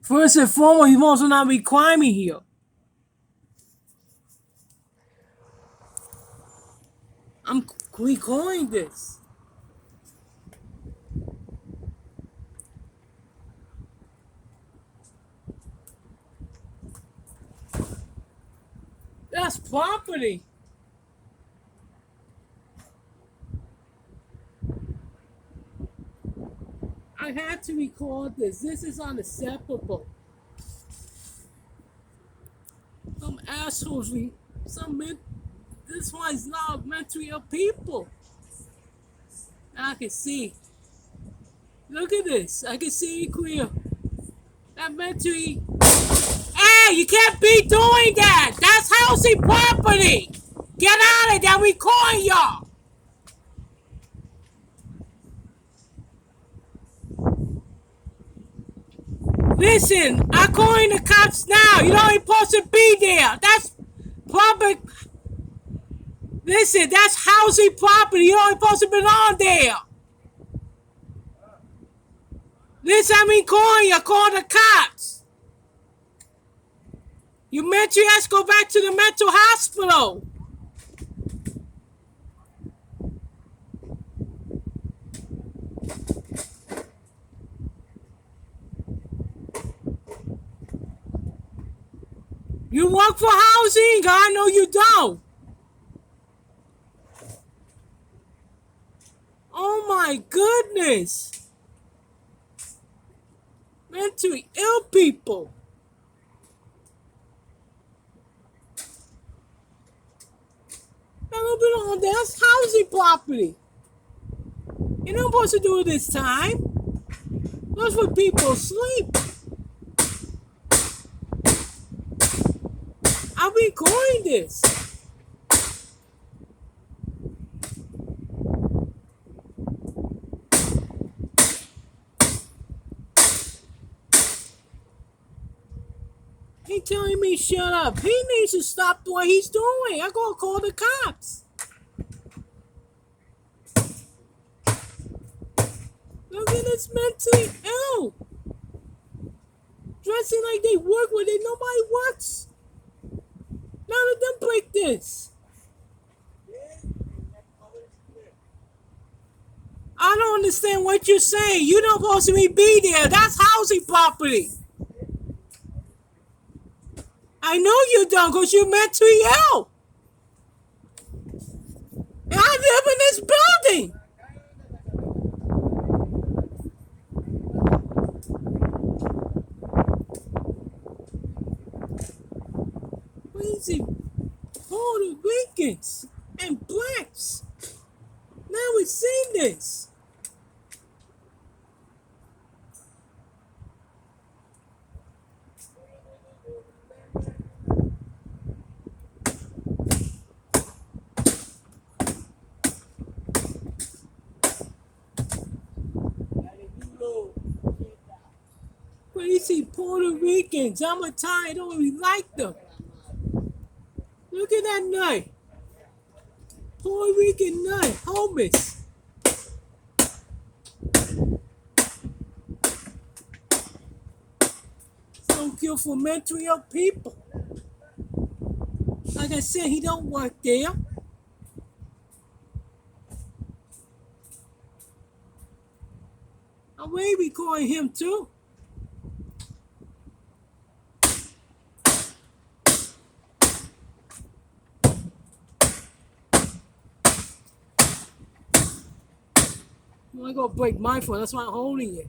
First and foremost, he wants to not require me here. I'm recording this. That's property. I had to record this. This is unacceptable. Some assholes, this one is not mentally ill people. I can see. Look at this. I can see it clear. That mentally. Hey, you can't be doing that. That's housing property. Get out of there. We calling y'all. Listen, I'm calling the cops now. You don't even supposed to be there. That's public. Listen, that's housing property. You don't even supposed to be on there. Listen, I mean calling you. Call the cops. You mentally has to go back to the mental hospital. You work for housing? I know you don't. Oh my goodness. Mentally ill people. Never been on there. That's housing property. You're not supposed to do it this time. That's when people sleep. I'll be recording this. He telling me shut up. He needs to stop what he's doing. I'm gonna call the cops. Look at this mentally ill. Dressing like they work with it. Nobody works. None of them break this. I don't understand what you're saying. You don't supposed to be there. That's housing property. I know you don't because you're mentally ill. And I live in this building. Crazy Puerto Ricans and blacks. Now we've seen this. Crazy Puerto Ricans. I'm Italian. I don't really like them. Look at that nut. Puerto Rican nut. Homeless. So good for mentally ill people. Like I said, he don't work there. I'm way recording him too. I'm gonna break my phone. That's why I'm holding it.